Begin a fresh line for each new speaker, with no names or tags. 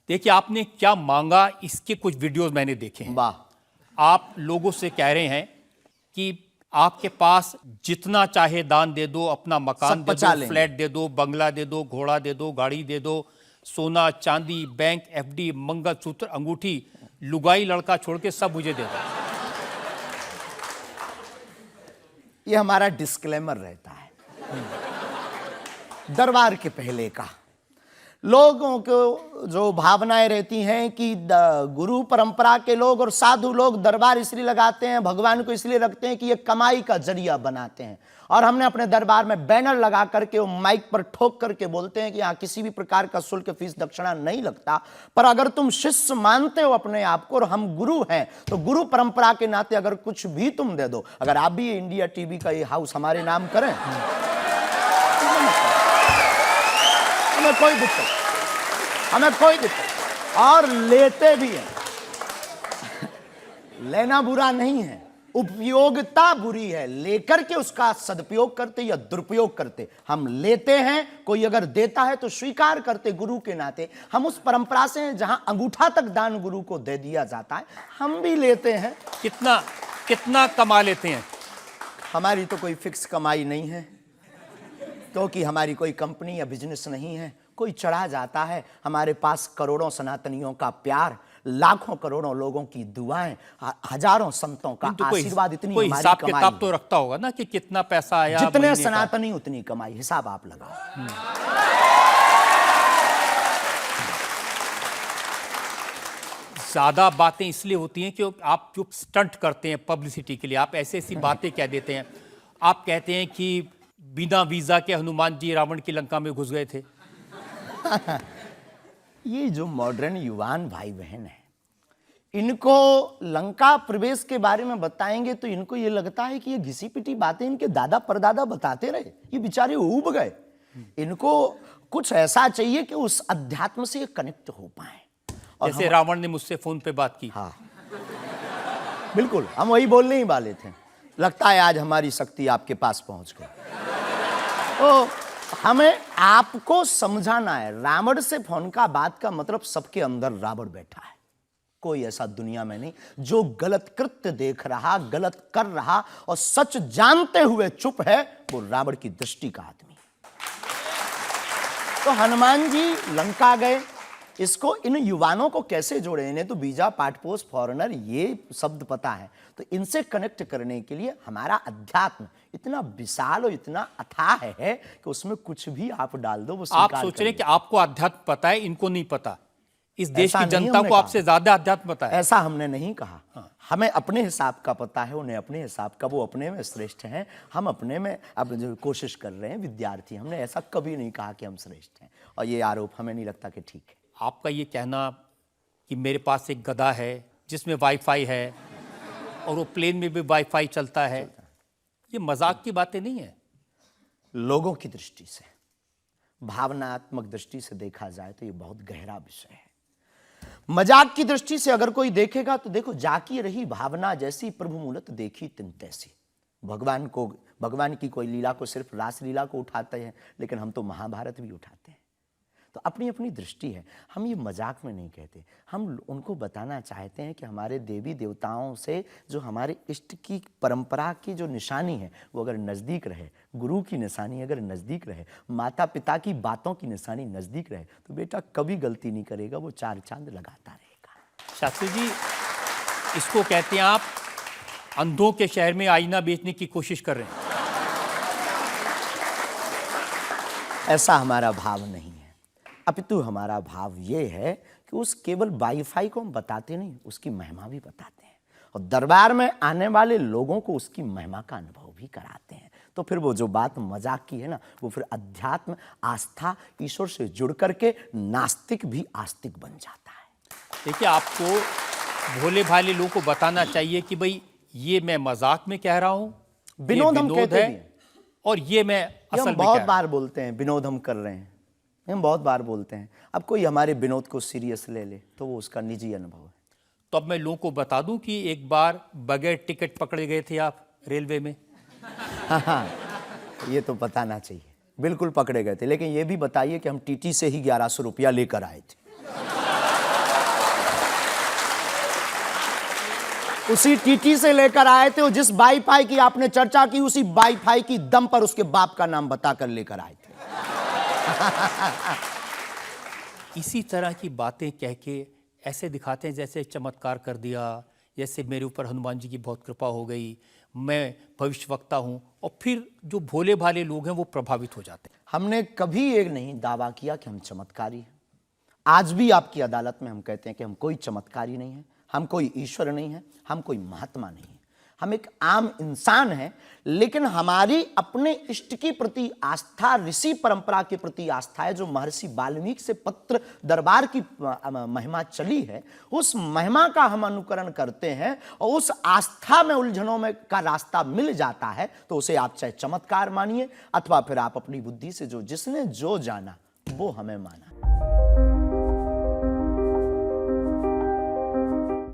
देखिए आपने क्या मांगा, इसके कुछ वीडियोस मैंने देखे हैं।
वाह।
आप लोगों से कह रहे हैं कि आपके पास जितना चाहे दान दे दो, अपना मकान दे दो, फ्लैट दे दो, बंगला दे दो, घोड़ा दे दो, गाड़ी दे दो, सोना चांदी, बैंक एफडी, मंगलसूत्र, अंगूठी, लुगाई लड़का छोड़ के सब मुझे दे दो।
ये हमारा डिस्क्लेमर रहता है दरबार के पहले का। लोगों को जो भावनाएं रहती हैं कि गुरु परंपरा के लोग और साधु लोग दरबार इसलिए लगाते हैं, भगवान को इसलिए रखते हैं कि ये कमाई का जरिया बनाते हैं। और हमने अपने दरबार में बैनर लगा करके, वो माइक पर ठोक करके बोलते हैं कि यहाँ किसी भी प्रकार का शुल्क, फीस, दक्षिणा नहीं लगता। पर अगर तुम शिष्य मानते हो अपने आप को और हम गुरु हैं, तो गुरु परंपरा के नाते अगर कुछ भी तुम दे दो, अगर आप भी इंडिया टीवी का ये हाउस हमारे नाम करें, हमें कोई दिक्कत, हमें कोई दिक्कत। और लेते भी हैं, लेना बुरा नहीं है, उपयोगिता बुरी है। लेकर के उसका सदुपयोग करते या दुरुपयोग करते। हम लेते हैं, कोई अगर देता है तो स्वीकार करते गुरु के नाते। हम उस परंपरा से हैं जहां अंगूठा तक दान गुरु को दे दिया जाता है, हम भी लेते हैं।
कितना कितना कमा लेते हैं?
हमारी तो कोई फिक्स कमाई नहीं है, क्योंकि हमारी कोई कंपनी या बिजनेस नहीं है। कोई चढ़ा जाता है, हमारे पास करोड़ों सनातनियों का प्यार, लाखों करोड़ों लोगों की दुआएं, हजारों संतों का आशीर्वाद, इतनी
कोई
हमारी
हिसाब
कमाई
किताब तो रखता होगा ना कि कितना पैसा आया।
जितने सनातनी उतनी कमाई, हिसाब आप लगाओ।
ज्यादा बातें इसलिए होती हैं कि आप जो स्टंट करते हैं पब्लिसिटी के लिए, आप ऐसी ऐसी बातें कह देते हैं। आप कहते हैं कि बिना वीजा के हनुमान जी रावण की लंका में घुस गए थे।
ये जो मॉडर्न युवान भाई बहन है, इनको लंका प्रवेश के बारे में बताएंगे तो इनको ये लगता है कि ये घिसी पिटी बातें इनके दादा परदादा बताते रहे, ये बेचारे ऊब गए। इनको कुछ ऐसा चाहिए कि उस अध्यात्म से ये कनेक्ट हो पाए। और
जैसे रावण ने मुझसे फोन पे बात की।
हाँ बिल्कुल, हम वही बोलने ही वाले थे। लगता है आज हमारी शक्ति आपके पास पहुंच गई। तो हमें आपको समझाना है, रावण से फोन का बात का मतलब सबके अंदर रावण बैठा है। कोई ऐसा दुनिया में नहीं जो गलत कृत्य देख रहा, गलत कर रहा और सच जानते हुए चुप है, वो रावण की दृष्टि का आदमी। तो हनुमान जी लंका गए, इसको इन युवानों को कैसे जोड़े? इन्हें तो वीजा, पासपोर्ट, फॉरेनर ये शब्द पता है। तो इनसे कनेक्ट करने के लिए हमारा अध्यात्म इतना विशाल और इतना अथाह है कि उसमें कुछ भी आप डाल दो वो
आप सोच रहे हैं कि आपको अध्यात्म पता है, इनको नहीं पता। इस देश की जनता को आपसे ज्यादा अध्यात्म पता है।
ऐसा हमने नहीं कहा। हाँ। हमें अपने हिसाब का पता है, उन्हें अपने हिसाब का। वो अपने में श्रेष्ठ हैं, हम अपने में अब जो कोशिश कर रहे हैं विद्यार्थी। हमने ऐसा कभी नहीं कहा कि हम श्रेष्ठ हैं, और ये आरोप हमें नहीं लगता कि ठीक है।
आपका ये कहना कि मेरे पास एक गधा है जिसमें वाईफाई है और वो प्लेन में भी वाईफाई चलता है, ये मजाक की बातें नहीं है।
लोगों की दृष्टि से, भावनात्मक दृष्टि से देखा जाए तो ये बहुत गहरा विषय है। मजाक की दृष्टि से अगर कोई देखेगा तो देखो, जाकी रही भावना जैसी प्रभु मूलत देखी तिन तैसी। भगवान की कोई लीला को सिर्फ रास लीला को उठाते हैं, लेकिन हम तो महाभारत भी उठाते हैं। तो अपनी अपनी दृष्टि है, हम ये मजाक में नहीं कहते। हम उनको बताना चाहते हैं कि हमारे देवी देवताओं से जो हमारे इष्ट की परंपरा की जो निशानी है वो अगर नज़दीक रहे, गुरु की निशानी अगर नज़दीक रहे, माता पिता की बातों की निशानी नज़दीक रहे, तो बेटा कभी गलती नहीं करेगा, वो चार चांद लगाता रहेगा।
शास्त्री जी, इसको कहते हैं आप अंधों के शहर में आईना बेचने की कोशिश कर रहे हैं।
ऐसा हमारा भाव नहीं है, अपितु हमारा भाव ये है कि उस केवल वाईफाई को हम बताते नहीं, उसकी महिमा भी बताते हैं, और दरबार में आने वाले लोगों को उसकी महिमा का अनुभव भी कराते हैं। तो फिर वो जो बात मजाक की है ना, वो फिर अध्यात्म, आस्था, ईश्वर से जुड़ करके नास्तिक भी आस्तिक बन जाता है।
देखिए, आपको भोले भाले लोगों को बताना चाहिए कि भाई ये मैं मजाक में कह रहा हूँ,
विनोद हम कहते हैं,
और ये मैं असल में
बहुत बार बोलते हैं विनोद हम कर रहे हैं, हम बहुत बार बोलते हैं। अब कोई हमारे विनोद को सीरियस ले ले तो वो उसका निजी अनुभव है।
तो अब मैं लोगों को बता दूं कि एक बार बगैर टिकट पकड़े गए थे आप रेलवे में।
हाँ, ये तो बताना चाहिए। बिल्कुल पकड़े गए थे, लेकिन ये भी बताइए कि हम टीटी से ही 1100 रुपया लेकर आए थे। उसी टीटी से लेकर आए थे, और जिस वाईफाई की आपने चर्चा की उसी वाईफाई की दम पर उसके बाप का नाम बताकर लेकर आए थे।
इसी तरह की बातें कह के ऐसे दिखाते हैं जैसे चमत्कार कर दिया, जैसे मेरे ऊपर हनुमान जी की बहुत कृपा हो गई, मैं भविष्यवक्ता हूं, और फिर जो भोले भाले लोग हैं वो प्रभावित हो जाते हैं।
हमने कभी एक नहीं दावा किया कि हम चमत्कारी हैं। आज भी आपकी अदालत में हम कहते हैं कि हम कोई चमत्कारी नहीं है, हम कोई ईश्वर नहीं है, हम कोई महात्मा नहीं है, हम एक आम इंसान हैं। लेकिन हमारी अपने इष्ट के प्रति आस्था, ऋषि परंपरा के प्रति आस्था है, जो महर्षि वाल्मीकि से पत्र दरबार की महिमा चली है, उस महिमा का हम अनुकरण करते हैं, और उस आस्था में उलझनों में का रास्ता मिल जाता है तो उसे आप चाहे चमत्कार मानिए, अथवा फिर आप अपनी बुद्धि से जो जिसने जो जाना वो हमें माना।